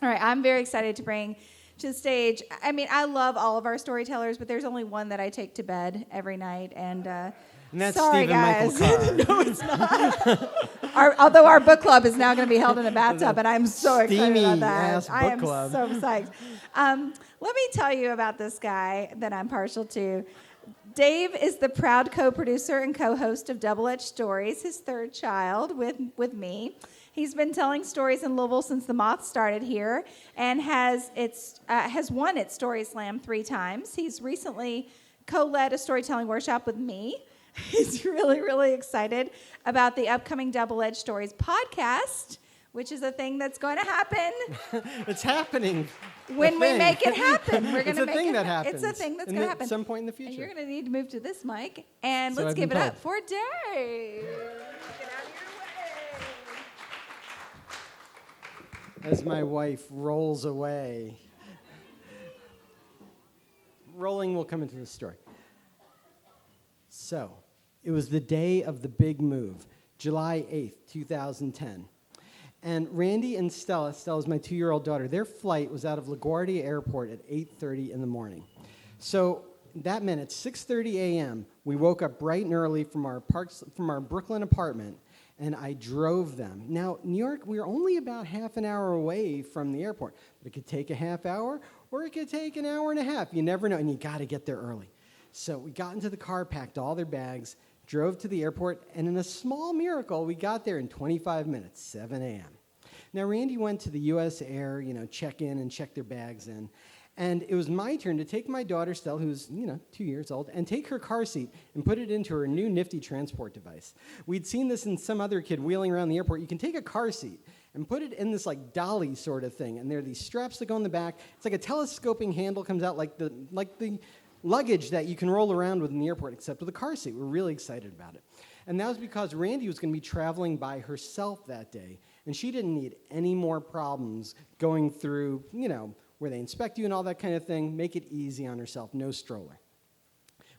All right, I'm very excited to bring to the stage. I mean, I love all of our storytellers, but there's only one that I take to bed every night, and that's sorry, Stephen guys. Michael Carr. No, it's not. Although our book club is now going to be held in a bathtub, and I'm so excited about that. I am club. so psyched. Let me tell you about this guy that I'm partial to. Dave is the proud co-producer and co-host of Double-Edged Stories, his third child with me. He's been telling stories in Louisville since the Moth started here, and has won its Story Slam 3 times. He's recently co-led a storytelling workshop with me. He's really, really excited about the upcoming Double-Edged Stories podcast, which is a thing that's going to happen. It's happening. When we make it happen, we're going to It's a make thing it that happens. It's a thing that's going to happen. At some point in the future. And you're going to need to move to this mic. And So let's I've give it been up for Dave. Get out of your way. As my wife rolls away. Rolling will come into the story. So, it was the day of the big move, July 8th, 2010. And Randy and Stella's my 2-year-old daughter, their flight was out of LaGuardia Airport at 8:30 in the morning. So that meant at 6:30 a.m., we woke up bright and early from our Brooklyn apartment, and I drove them. Now, New York, we were only about half an hour away from the airport, but it could take a half hour, or it could take an hour and a half. You never know, and you got to get there early. So we got into the car, packed all their bags, drove to the airport, and in a small miracle, we got there in 25 minutes, 7 a.m. Now, Randy went to the U.S. Air, check in and check their bags in. And it was my turn to take my daughter, Stella, who's, 2 years old, and take her car seat and put it into her new nifty transport device. We'd seen this in some other kid wheeling around the airport. You can take a car seat and put it in this, dolly sort of thing. And there are these straps that go in the back. It's like a telescoping handle comes out like the luggage that you can roll around with in the airport, except with a car seat. We're really excited about it. And that was because Randy was going to be traveling by herself that day, and she didn't need any more problems going through, where they inspect you and all that kind of thing. Make it easy on herself, no stroller.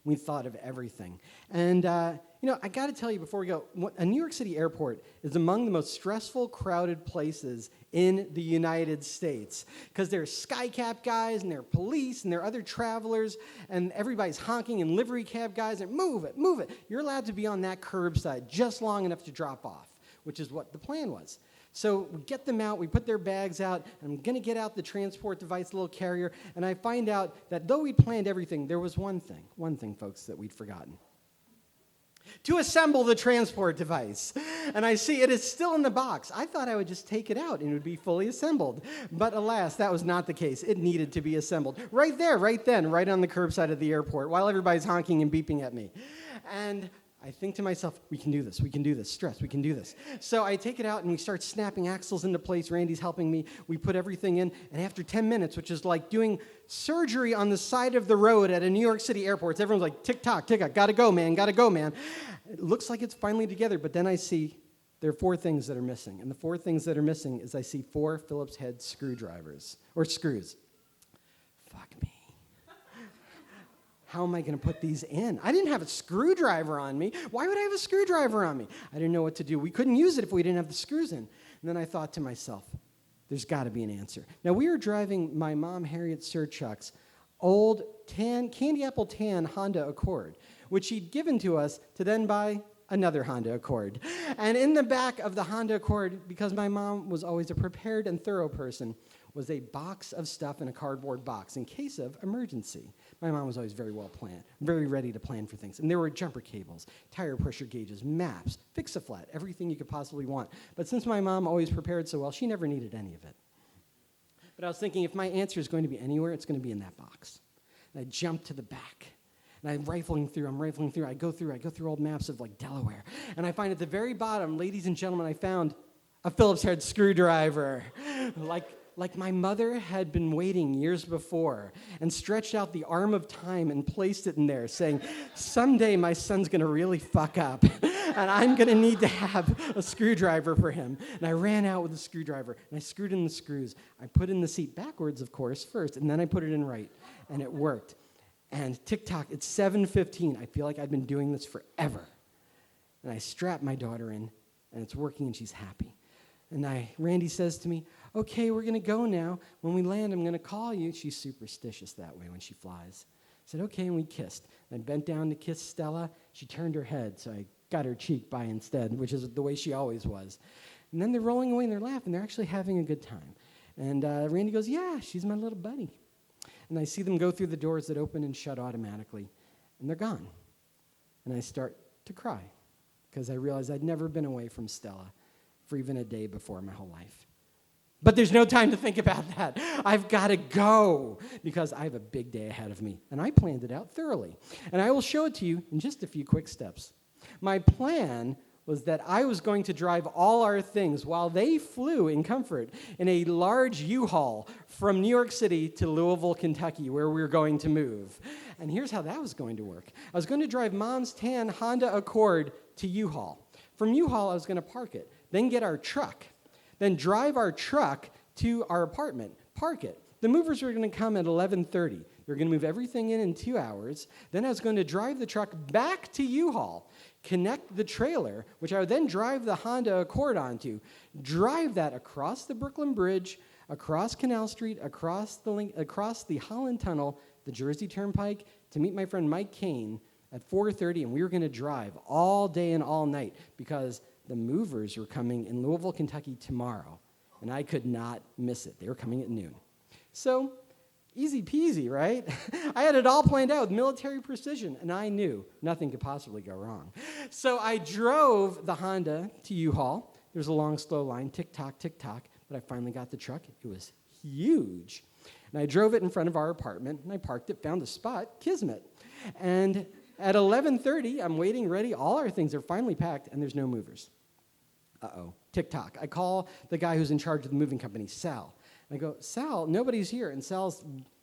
We thought of everything. And, I got to tell you before we go, a New York City airport is among the most stressful, crowded places in the United States, because there are skycap guys, and there are police, and there are other travelers, and everybody's honking, and livery cab guys, and move it, move it. You're allowed to be on that curbside just long enough to drop off, which is what the plan was. So we get them out, we put their bags out, and I'm going to get out the transport device, the little carrier, and I find out that though we'd planned everything, there was one thing, folks, that we'd forgotten. To assemble the transport device. And I see it is still in the box. I thought I would just take it out and it would be fully assembled. But alas, that was not the case. It needed to be assembled. Right there, right then, right on the curbside of the airport, while everybody's honking and beeping at me. And I think to myself, we can do this, stress, we can do this. So I take it out and we start snapping axles into place. Randy's helping me. We put everything in, and after 10 minutes, which is like doing surgery on the side of the road at a New York City airport, everyone's like, tick-tock, tick-tock, gotta go, man. It looks like it's finally together, but then I see there are 4 things that are missing. And the 4 things that are missing is I see 4 Phillips head screws. Fuck me. How am I going to put these in? I didn't have a screwdriver on me. Why would I have a screwdriver on me? I didn't know what to do. We couldn't use it if we didn't have the screws in. And then I thought to myself, there's got to be an answer. Now, we were driving my mom, Harriet Serchuk's old candy apple tan Honda Accord, which she'd given to us to then buy another Honda Accord. And in the back of the Honda Accord, because my mom was always a prepared and thorough person, was a box of stuff in a cardboard box in case of emergency. My mom was always very well planned, very ready to plan for things. And there were jumper cables, tire pressure gauges, maps, fix-a-flat, everything you could possibly want. But since my mom always prepared so well, she never needed any of it. But I was thinking, if my answer is going to be anywhere, it's going to be in that box. And I jumped to the back. And I'm rifling through. I go through old maps of Delaware. And I find at the very bottom, ladies and gentlemen, I found a Phillips head screwdriver. Like my mother had been waiting years before and stretched out the arm of time and placed it in there, saying, someday my son's going to really fuck up, and I'm going to need to have a screwdriver for him. And I ran out with the screwdriver, and I screwed in the screws. I put in the seat backwards, of course, first, and then I put it in right, and it worked. And tick-tock, it's 7:15. I feel like I've been doing this forever. And I strap my daughter in, and it's working, and she's happy. And Randy says to me, okay, we're going to go now. When we land, I'm going to call you. She's superstitious that way when she flies. I said, okay, and we kissed. I bent down to kiss Stella. She turned her head, so I got her cheek by instead, which is the way she always was. And then they're rolling away and they're laughing. They're actually having a good time. And Randy goes, yeah, she's my little buddy. And I see them go through the doors that open and shut automatically, and they're gone. And I start to cry because I realized I'd never been away from Stella for even a day before my whole life. But there's no time to think about that. I've got to go because I have a big day ahead of me, and I planned it out thoroughly. And I will show it to you in just a few quick steps. My plan was that I was going to drive all our things while they flew in comfort in a large U-Haul from New York City to Louisville, Kentucky, where we were going to move. And here's how that was going to work. I was going to drive Mom's tan Honda Accord to U-Haul. From U-Haul, I was going to park it, then get our truck, then drive our truck to our apartment, park it. The movers were going to come at 11:30. They were going to move everything in 2 hours. Then I was going to drive the truck back to U-Haul, connect the trailer, which I would then drive the Honda Accord onto, drive that across the Brooklyn Bridge, across Canal Street, across the Holland Tunnel, the Jersey Turnpike, to meet my friend Mike Kane at 4:30, and we were going to drive all day and all night because the movers were coming in Louisville, Kentucky tomorrow, and I could not miss it. They were coming at noon. So, easy peasy, right? I had it all planned out with military precision, and I knew nothing could possibly go wrong. So I drove the Honda to U-Haul. There was a long, slow line, tick-tock, but I finally got the truck. It was huge. And I drove it in front of our apartment, and I parked it, found a spot, kismet. And at 11:30, I'm waiting, ready. All our things are finally packed, and there's no movers. Uh-oh, tick-tock. I call the guy who's in charge of the moving company, Sal. And I go, Sal, nobody's here. And Sal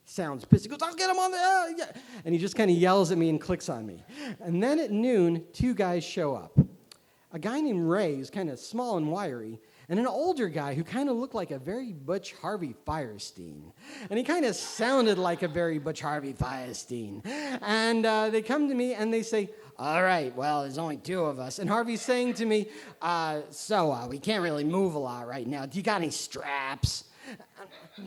sounds pissed. He goes, I'll get him on the... yeah. And he just kind of yells at me and clicks on me. And then at noon, 2 guys show up. A guy named Ray, who's kind of small and wiry, and an older guy who kind of looked like a very Butch Harvey Firestein. And he kind of sounded like a very Butch Harvey Firestein. And they come to me and they say, all right, well, there's only 2 of us. And Harvey's saying to me, we can't really move a lot right now. Do you got any straps?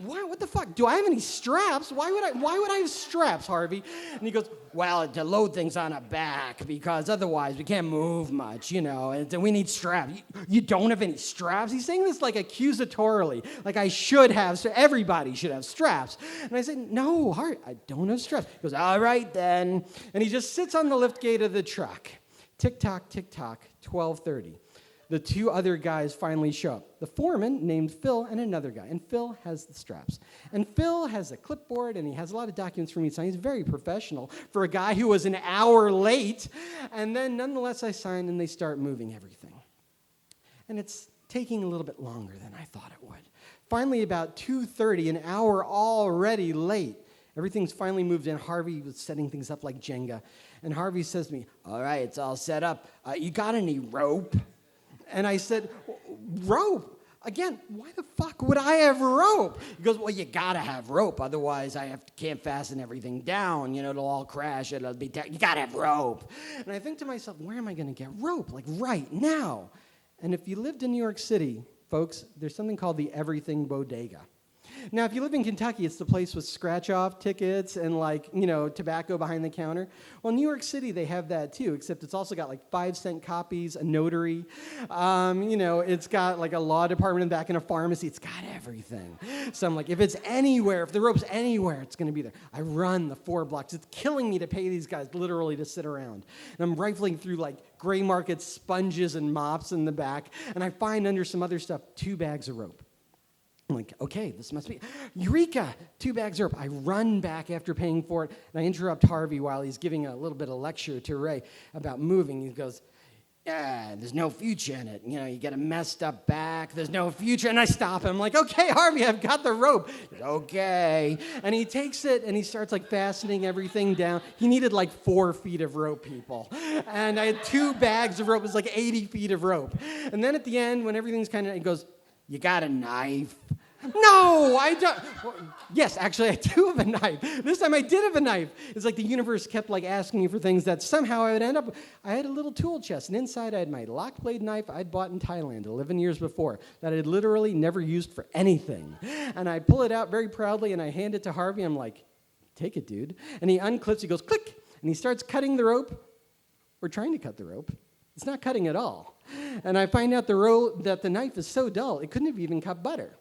What the fuck? Do I have any straps? Why would I have straps, Harvey? And he goes, well, to load things on a back, because otherwise we can't move much, and we need straps. You don't have any straps? He's saying this like accusatorily, like I should have, so everybody should have straps. And I said, no, Harvey, I don't have straps. He goes, all right then. And he just sits on the lift gate of the truck. Tick-tock, 12:30. The 2 other guys finally show up. The foreman named Phil and another guy. And Phil has the straps. And Phil has a clipboard, and he has a lot of documents for me to sign. He's very professional for a guy who was an hour late. And then, nonetheless, I sign, and they start moving everything. And it's taking a little bit longer than I thought it would. Finally, about 2:30, an hour already late, everything's finally moved in. Harvey was setting things up like Jenga. And Harvey says to me, all right, it's all set up. You got any rope? And I said, rope? Again, why the fuck would I have rope? He goes, well, you gotta have rope, otherwise can't fasten everything down. It'll all crash. You gotta have rope. And I think to myself, where am I gonna get rope? Like right now. And if you lived in New York City, folks, there's something called the Everything Bodega. Now, if you live in Kentucky, it's the place with scratch-off tickets and, tobacco behind the counter. Well, in New York City, they have that, too, except it's also got, 5-cent copies, a notary. It's got, a law department in the back and a pharmacy. It's got everything. So I'm like, if the rope's anywhere, it's going to be there. I run the 4 blocks. It's killing me to pay these guys literally to sit around. And I'm rifling through, gray market sponges and mops in the back, and I find under some other stuff 2 bags of rope. I'm like, okay, this must be, Eureka, 2 bags of rope. I run back after paying for it, and I interrupt Harvey while he's giving a little bit of lecture to Ray about moving. He goes, yeah, there's no future in it. You get a messed up back, there's no future. And I stop him. I'm like, okay, Harvey, I've got the rope. He goes, okay. And he takes it, and he starts, fastening everything down. He needed, 4 feet of rope, people. And I had 2 bags of rope. It was 80 feet of rope. And then at the end, when everything's he goes, you got a knife? I'm No, I don't. Well, yes, actually, I do have a knife. This time I did have a knife. It's like the universe kept like asking me for things that somehow I would end up. I had a little tool chest, and inside I had my lock blade knife I'd bought in Thailand 11 years before that I had literally never used for anything. And I pull it out very proudly, and I hand it to Harvey. I'm like, take it, dude. And he unclips, he goes, click, and he starts cutting the rope. We're trying to cut the rope. It's not cutting at all. And I find out that the knife is so dull, it couldn't have even cut butter.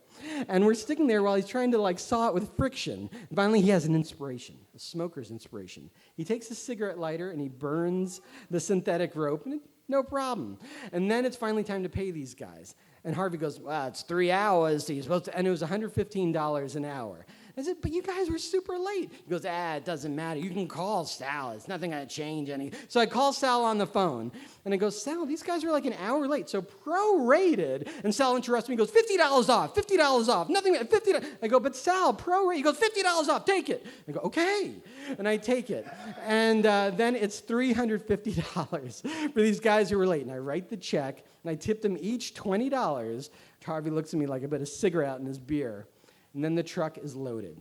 And we're sticking there while he's trying to like saw it with friction. And finally, he has an inspiration, a smoker's inspiration. He takes a cigarette lighter and he burns the synthetic rope, and no problem. And then it's finally time to pay these guys. And Harvey goes, well, it's 3 hours. So you're supposed to, and it was $115 an hour. I said, but you guys were super late. He goes, it doesn't matter. You can call Sal. It's nothing going to change any. So I call Sal on the phone, and I go, Sal, these guys were like an hour late, so prorated. And Sal interrupts me. He goes, $50 off, $50 off, nothing, $50. I go, but Sal, prorated. He goes, $50 off, take it. I go, okay. And I take it. And then it's $350 for these guys who were late. And I write the check, and I tip them each $20. Harvey looks at me like I put a cigarette in his beer. And then the truck is loaded.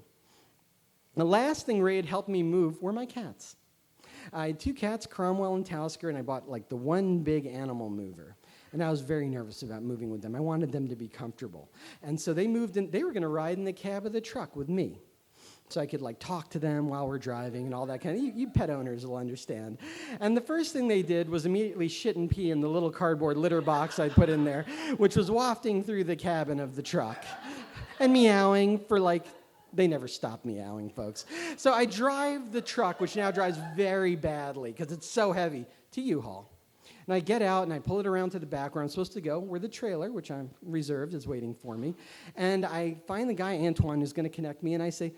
The last thing Ray had helped me move were my cats. I had 2 cats, Cromwell and Talisker, and I bought like the one big animal mover. And I was very nervous about moving with them. I wanted them to be comfortable. And so they moved in, they were going to ride in the cab of the truck with me. So I could like talk to them while we're driving and all that kind of, you pet owners will understand. And the first thing they did was immediately shit and pee in the little cardboard litter box I put in there, which was wafting through the cabin of the truck. And meowing for like, they never stop meowing, folks. So I drive the truck, which now drives very badly because it's so heavy, to U-Haul. And I get out and I pull it around to the back where I'm supposed to go, where the trailer, which I'm reserved, is waiting for me. And I find the guy, Antoine, who's going to connect me, and I say,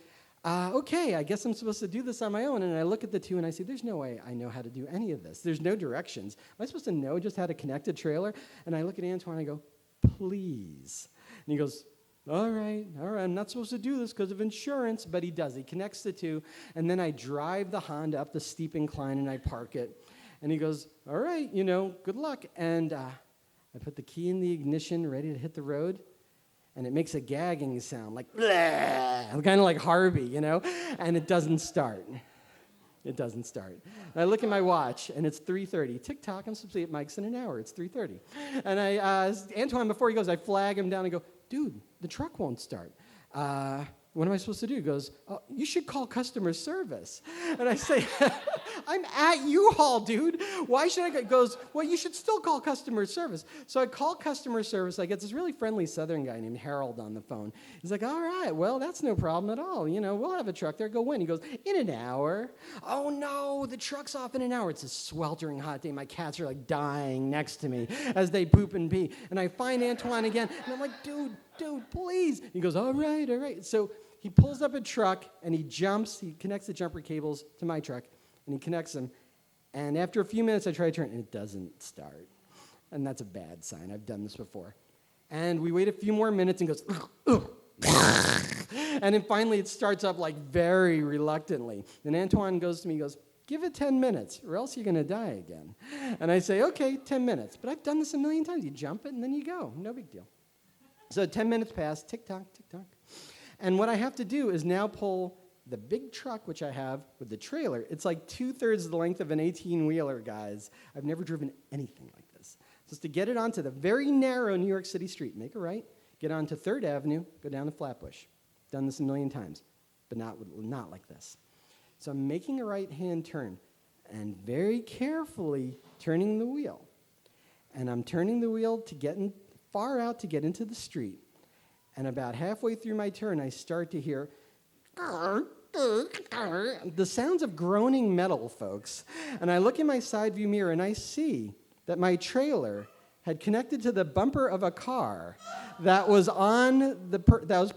okay, I guess I'm supposed to do this on my own. And I look at the two and I say, there's no way I know how to do any of this. There's no directions. Am I supposed to know just how to connect a trailer? And I look at Antoine and I go, please. And he goes, all right, I'm not supposed to do this because of insurance, but he does. He connects the two, and then I drive the Honda up the steep incline, and I park it. And he goes, all right, good luck. And I put the key in the ignition, ready to hit the road, and it makes a gagging sound, like, kind of like Harvey, and it doesn't start. It doesn't start. And I look at my watch, and it's 3:30. Tick-tock, I'm supposed to be at Mike's in an hour. It's 3:30. And Antoine, before he goes, I flag him down and go, dude, the truck won't start. What am I supposed to do? He goes, oh, you should call customer service. And I say, I'm at U-Haul, dude. Why should I go? He goes, well, you should still call customer service. So I call customer service. I get this really friendly Southern guy named Harold on the phone. He's like, all right, well, that's no problem at all. We'll have a truck there. Go when? He goes, in an hour. Oh, no, the truck's off in an hour. It's a sweltering hot day. My cats are like dying next to me as they poop and pee. And I find Antoine again, and I'm like, dude, please. He goes, all right. So he pulls up a truck, and he connects the jumper cables to my truck, and he connects them. And after a few minutes, I try to turn, and it doesn't start. And that's a bad sign. I've done this before. And we wait a few more minutes, and goes, ugh. And then finally, it starts up like very reluctantly. And Antoine goes to me, he goes, give it 10 minutes, or else you're going to die again. And I say, okay, 10 minutes. But I've done this a million times. You jump it, and then you go. No big deal. So 10 minutes pass, tick-tock. And what I have to do is now pull the big truck, which I have, with the trailer. It's like 2/3 the length of an 18-wheeler, guys. I've never driven anything like this. Just to get it onto the very narrow New York City street, make a right, get onto 3rd Avenue, go down to Flatbush. Done this a million times, but not like this. So I'm making a right-hand turn and very carefully turning the wheel. And I'm turning the wheel to get far out to get into the street. And about halfway through my turn, I start to hear the sounds of groaning metal, folks. And I look in my side view mirror, and I see that my trailer had connected to the bumper of a car that was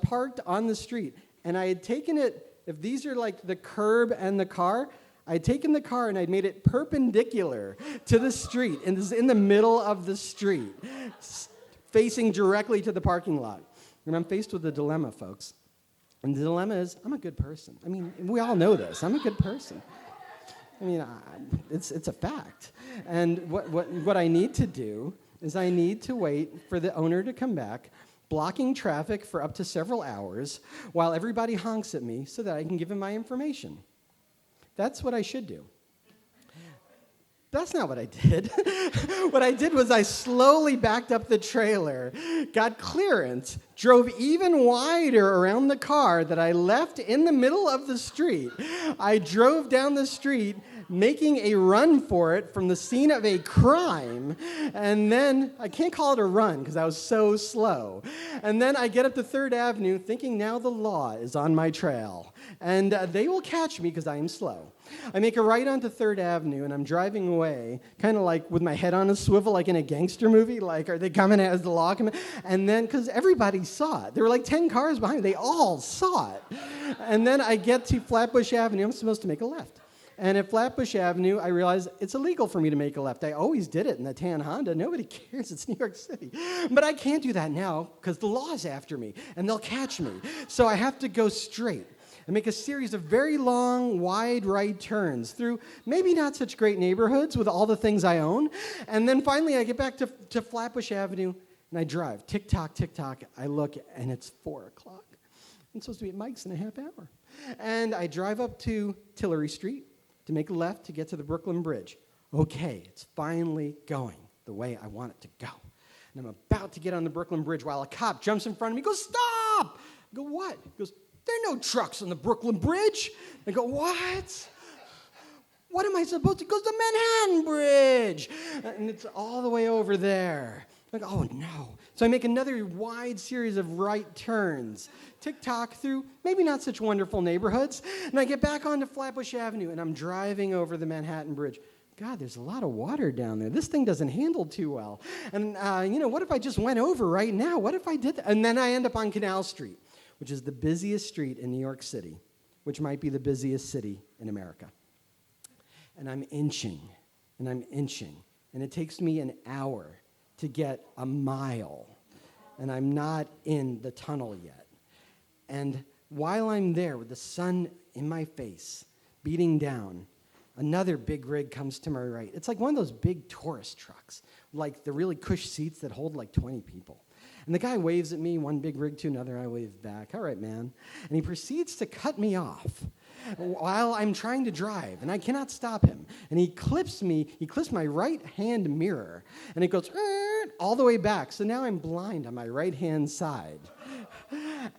parked on the street. And I had taken it, if these are like the curb and the car, I had taken the car and I'd made it perpendicular to the street, and this is in the middle of the street, facing directly to the parking lot. And I'm faced with a dilemma, folks. And the dilemma is, I'm a good person. I mean, we all know this. I'm a good person. I mean, it's a fact. And what I need to do is I need to wait for the owner to come back, blocking traffic for up to several hours while everybody honks at me so that I can give him my information. That's what I should do. That's not what I did. What I did was I slowly backed up the trailer, got clearance, drove even wider around the car that I left in the middle of the street. I drove down the street, making a run for it from the scene of a crime, and then, I can't call it a run because I was so slow, and then I get up to 3rd Avenue thinking now the law is on my trail, and they will catch me because I am slow. I make a right onto 3rd Avenue, and I'm driving away, kind of like with my head on a swivel, like in a gangster movie, like, are they coming as the law coming? And then, because everybody saw it. There were like 10 cars behind me. They all saw it. And then I get to Flatbush Avenue. I'm supposed to make a left. And at Flatbush Avenue, I realize it's illegal for me to make a left. I always did it in the tan Honda. Nobody cares. It's New York City. But I can't do that now because the law is after me, and they'll catch me. So I have to go straight and make a series of very long, wide right turns through maybe not such great neighborhoods with all the things I own. And then finally, I get back to Flatbush Avenue, and I drive. Tick-tock, tick-tock. I look, and it's 4 o'clock. I'm supposed to be at Mike's in a half hour. And I drive up to Tillery Street to make a left to get to the Brooklyn Bridge. Okay, it's finally going the way I want it to go. And I'm about to get on the Brooklyn Bridge while a cop jumps in front of me and goes, "Stop!" I go, "What?" He goes, "There are no trucks on the Brooklyn Bridge." I go, "What? What am I supposed to?" He goes, "The Manhattan Bridge." And it's all the way over there. I go, "Oh, no." So I make another wide series of right turns, tick-tock through maybe not such wonderful neighborhoods, and I get back onto Flatbush Avenue, and I'm driving over the Manhattan Bridge. God, there's a lot of water down there. This thing doesn't handle too well. And, what if I just went over right now? What if I did that? And then I end up on Canal Street, which is the busiest street in New York City, which might be the busiest city in America. And I'm inching, and it takes me an hour to get a mile, and I'm not in the tunnel yet. And while I'm there with the sun in my face, beating down, another big rig comes to my right. It's like one of those big tourist trucks, like the really cush seats that hold like 20 people. And the guy waves at me, one big rig to another, I wave back, "All right, man." And he proceeds to cut me off while I'm trying to drive, and I cannot stop him. And he clips my right-hand mirror, and it goes all the way back. So now I'm blind on my right-hand side,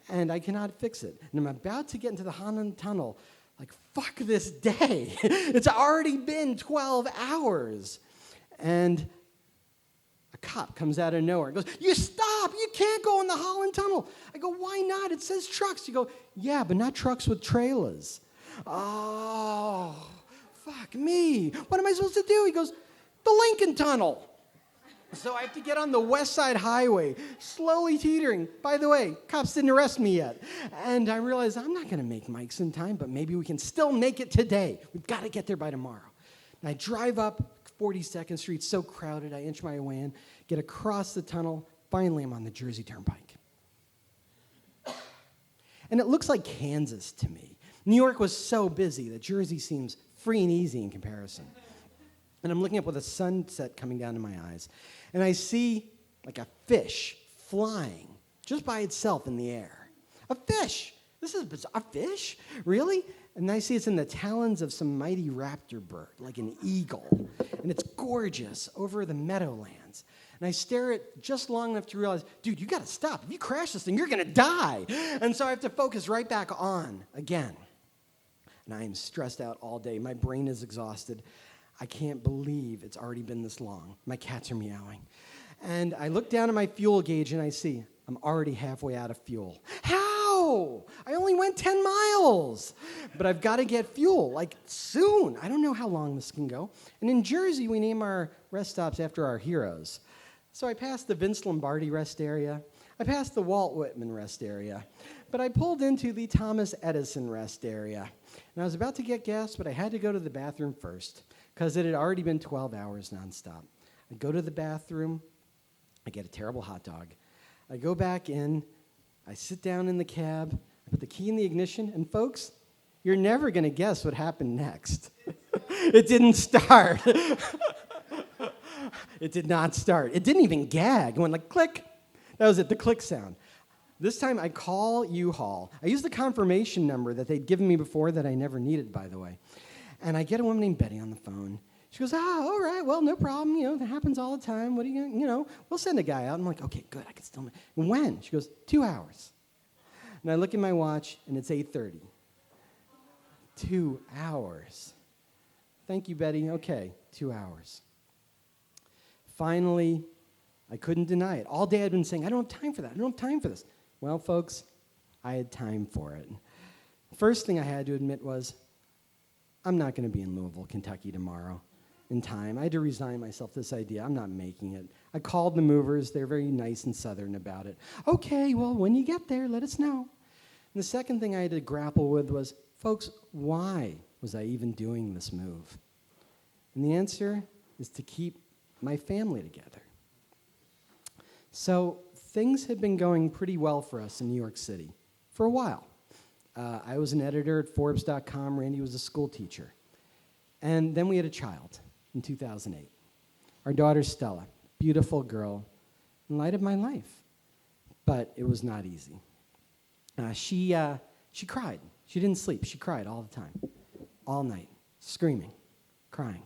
and I cannot fix it. And I'm about to get into the Holland Tunnel, like, fuck this day. It's already been 12 hours. And a cop comes out of nowhere and goes, "You stop! You can't go in the Holland Tunnel." I go, "Why not? It says trucks." You go, "Yeah, but not trucks with trailers." Oh, fuck me. What am I supposed to do? He goes, "The Lincoln Tunnel." So I have to get on the West Side Highway, slowly teetering. By the way, cops didn't arrest me yet. And I realized I'm not going to make Mike's in time, but maybe we can still make it today. We've got to get there by tomorrow. And I drive up 42nd Street, so crowded, I inch my way in, get across the tunnel. Finally, I'm on the Jersey Turnpike. And it looks like Kansas to me. New York was so busy that Jersey seems free and easy in comparison. And I'm looking up with a sunset coming down to my eyes. And I see like a fish flying just by itself in the air. A fish. This is bizarre. A fish? Really? And I see it's in the talons of some mighty raptor bird, like an eagle. And it's gorgeous over the meadowlands. And I stare at it just long enough to realize, dude, you got to stop. If you crash this thing, you're going to die. And so I have to focus right back on again. And I am stressed out all day. My brain is exhausted. I can't believe it's already been this long. My cats are meowing. And I look down at my fuel gauge and I see I'm already halfway out of fuel. How? I only went 10 miles. But I've got to get fuel, like soon. I don't know how long this can go. And in Jersey, we name our rest stops after our heroes. So I passed the Vince Lombardi rest area. I passed the Walt Whitman rest area. But I pulled into the Thomas Edison rest area. And I was about to get gas, but I had to go to the bathroom first because it had already been 12 hours nonstop. I go to the bathroom. I get a terrible hot dog. I go back in. I sit down in the cab. I put the key in the ignition. And folks, you're never going to guess what happened next. It didn't start. It did not start. It didn't even gag. It went like click. That was it, the click sound. This time I call U-Haul. I use the confirmation number that they'd given me before that I never needed, by the way. And I get a woman named Betty on the phone. She goes, all right, well, no problem. That happens all the time. What are you going to, we'll send a guy out. I'm like, okay, good, I can still. When? She goes, 2 hours. And I look at my watch, and it's 8:30. 2 hours. Thank you, Betty. Okay, 2 hours. Finally, I couldn't deny it. All day I'd been saying, I don't have time for that. I don't have time for this. Well, folks, I had time for it. First thing I had to admit was, I'm not going to be in Louisville, Kentucky tomorrow in time. I had to resign myself to this idea. I'm not making it. I called the movers. They're very nice and southern about it. Okay, well, when you get there, let us know. And the second thing I had to grapple with was, folks, why was I even doing this move? And the answer is to keep my family together. So things had been going pretty well for us in New York City for a while. I was an editor at Forbes.com. Randy was a school teacher. And then we had a child in 2008. Our daughter, Stella, beautiful girl, and light of my life. But it was not easy. She cried. She didn't sleep. She cried all the time, all night, screaming, crying.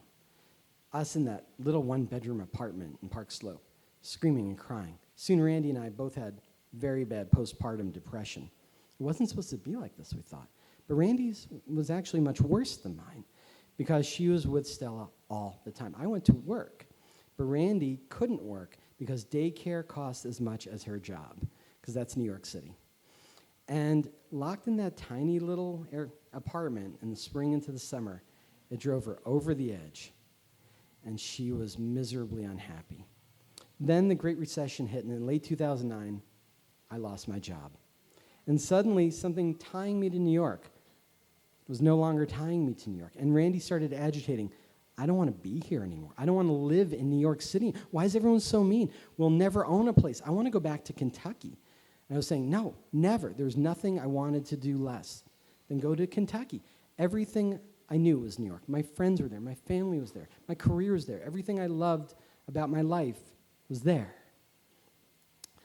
Us in that little one-bedroom apartment in Park Slope, screaming and crying. Soon Randy and I both had very bad postpartum depression. It wasn't supposed to be like this, we thought. But Randy's was actually much worse than mine because she was with Stella all the time. I went to work, but Randy couldn't work because daycare costs as much as her job, because that's New York City. And locked in that tiny little apartment in the spring into the summer, it drove her over the edge, and she was miserably unhappy. Then the Great Recession hit, and in late 2009, I lost my job. And suddenly, something tying me to New York was no longer tying me to New York. And Randy started agitating. I don't want to be here anymore. I don't want to live in New York City. Why is everyone so mean? We'll never own a place. I want to go back to Kentucky. And I was saying, no, never. There's nothing I wanted to do less than go to Kentucky. Everything I knew was New York. My friends were there. My family was there. My career was there. Everything I loved about my life was there.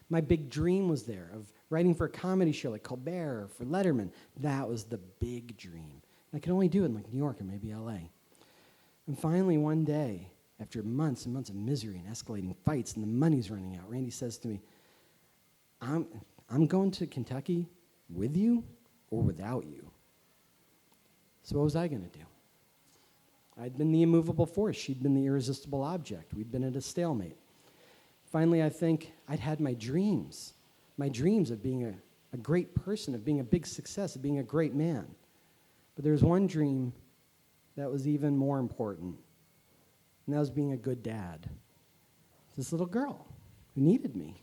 My big dream was there of writing for a comedy show like Colbert or for Letterman. That was the big dream. And I could only do it in like New York or maybe LA. And finally, one day, after months and months of misery and escalating fights and the money's running out, Randy says to me, I'm going to Kentucky with you or without you. So what was I going to do? I'd been the immovable force. She'd been the irresistible object. We'd been at a stalemate. Finally, I think I'd had my dreams of being a great person, of being a big success, of being a great man. But there was one dream that was even more important, and that was being a good dad. This little girl who needed me.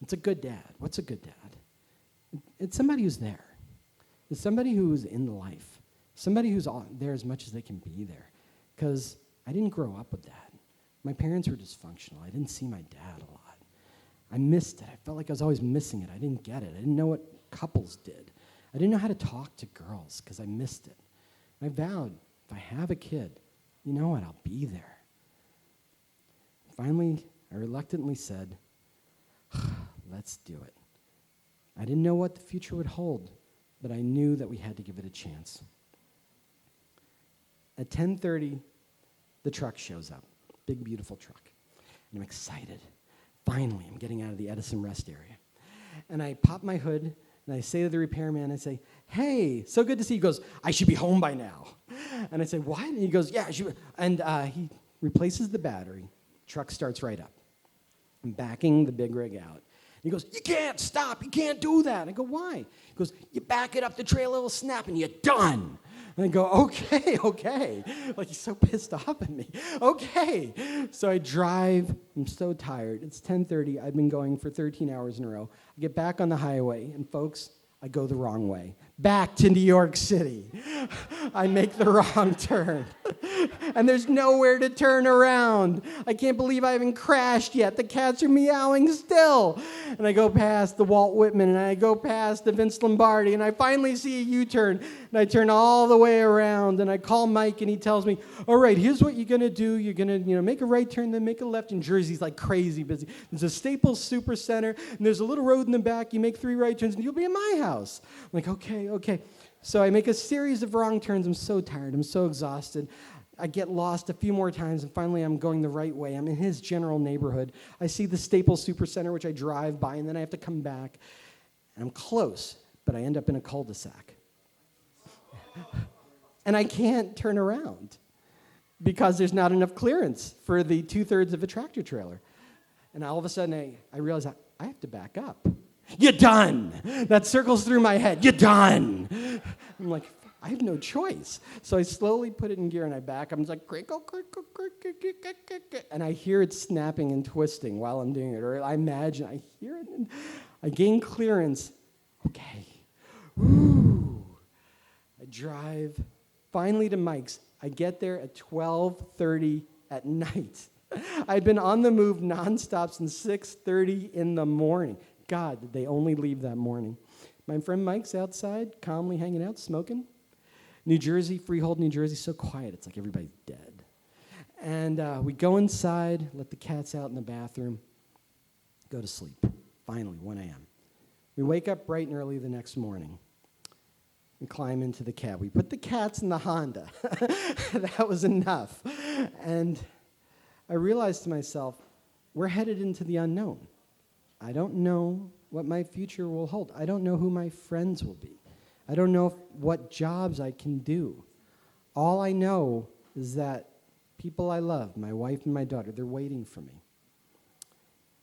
It's a good dad. What's a good dad? It's somebody who's there. It's somebody who's in the life. Somebody who's there as much as they can be there. Because I didn't grow up with that. My parents were dysfunctional. I didn't see my dad a lot. I missed it. I felt like I was always missing it. I didn't get it. I didn't know what couples did. I didn't know how to talk to girls because I missed it. I vowed, if I have a kid, you know what, I'll be there. Finally, I reluctantly said, let's do it. I didn't know what the future would hold, but I knew that we had to give it a chance. At 10:30, the truck shows up, big, beautiful truck. And I'm excited. Finally, I'm getting out of the Edison rest area. And I pop my hood, and I say to the repairman, I say, hey, so good to see you. He goes, I should be home by now. And I say, what? And he goes, yeah, I should. And he replaces the battery. Truck starts right up. I'm backing the big rig out. He goes, you can't stop. You can't do that. And I go, why? He goes, you back it up the trailer, it'll snap, and you're done. And I go, okay. Like, he's so pissed off at me. Okay. So I drive. I'm so tired. It's 10:30. I've been going for 13 hours in a row. I get back on the highway, and folks, I go the wrong way. Back to New York City. I make the wrong turn. and there's nowhere to turn around. I can't believe I haven't crashed yet. The cats are meowing still. And I go past the Walt Whitman, and I go past the Vince Lombardi, and I finally see a U-turn, and I turn all the way around, and I call Mike, and he tells me, all right, here's what you're going to do. You're going to make a right turn, then make a left. And Jersey's like crazy busy. There's a Staples Supercenter, and there's a little road in the back. You make 3 right turns, and you'll be in my house. I'm like, okay. So I make a series of wrong turns. I'm so tired. I'm so exhausted. I get lost a few more times, and finally I'm going the right way. I'm in his general neighborhood. I see the Staples Supercenter, which I drive by, and then I have to come back. And I'm close, but I end up in a cul-de-sac. And I can't turn around because there's not enough clearance for the 2/3 of a tractor trailer. And all of a sudden, I realize I have to back up. You're done. That circles through my head. You're done. I'm like, I have no choice. So I slowly put it in gear and I back up. I'm like, crinkle, crinkle, crinkle, crinkle, and I hear it snapping and twisting while I'm doing it. Or I imagine I hear it. And I gain clearance. Okay. Woo. I drive finally to Mike's. I get there at 12:30 at night. I'd been on the move nonstop since 6:30 in the morning. God, did they only leave that morning. My friend Mike's outside, calmly hanging out, smoking. New Jersey, Freehold, New Jersey, so quiet. It's like everybody's dead. And we go inside, let the cats out in the bathroom, go to sleep. Finally, 1 a.m. We wake up bright and early the next morning and climb into the cab. We put the cats in the Honda. That was enough. And I realized to myself, we're headed into the unknown. I don't know what my future will hold. I don't know who my friends will be. I don't know what jobs I can do. All I know is that people I love, my wife and my daughter, they're waiting for me.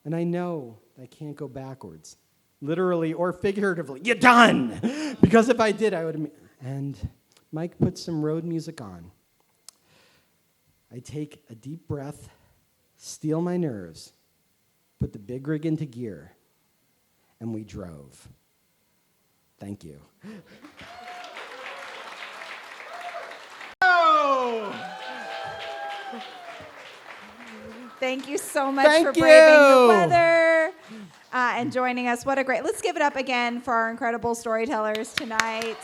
And I know I can't go backwards, literally or figuratively. You're done! Because if I did, I would have... And Mike put some road music on. I take a deep breath, steel my nerves, put the big rig into gear, and we drove. Thank you. Thank you so much Thank for braving the you. weather and joining us. What a great... Let's give it up again for our incredible storytellers tonight.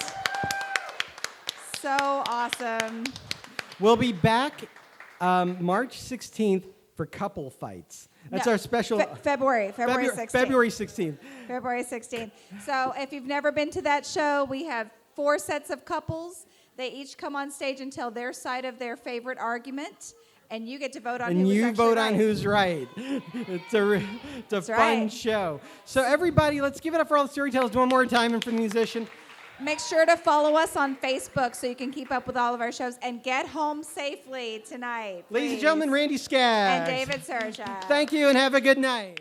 So awesome. We'll be back March 16th for couple fights. That's our special... February 16th. February 16th. February 16th. So if you've never been to that show, we have 4 sets of couples. They each come on stage and tell their side of their favorite argument, and you get to vote on who is actually right. And you vote on who's right. It's a fun show. So everybody, let's give it up for all the storytellers one more time and for the musician. Make sure to follow us on Facebook so you can keep up with all of our shows, and get home safely tonight. Ladies and please. gentlemen, Randy Skaggs. And David Serchuk. Thank you and have a good night.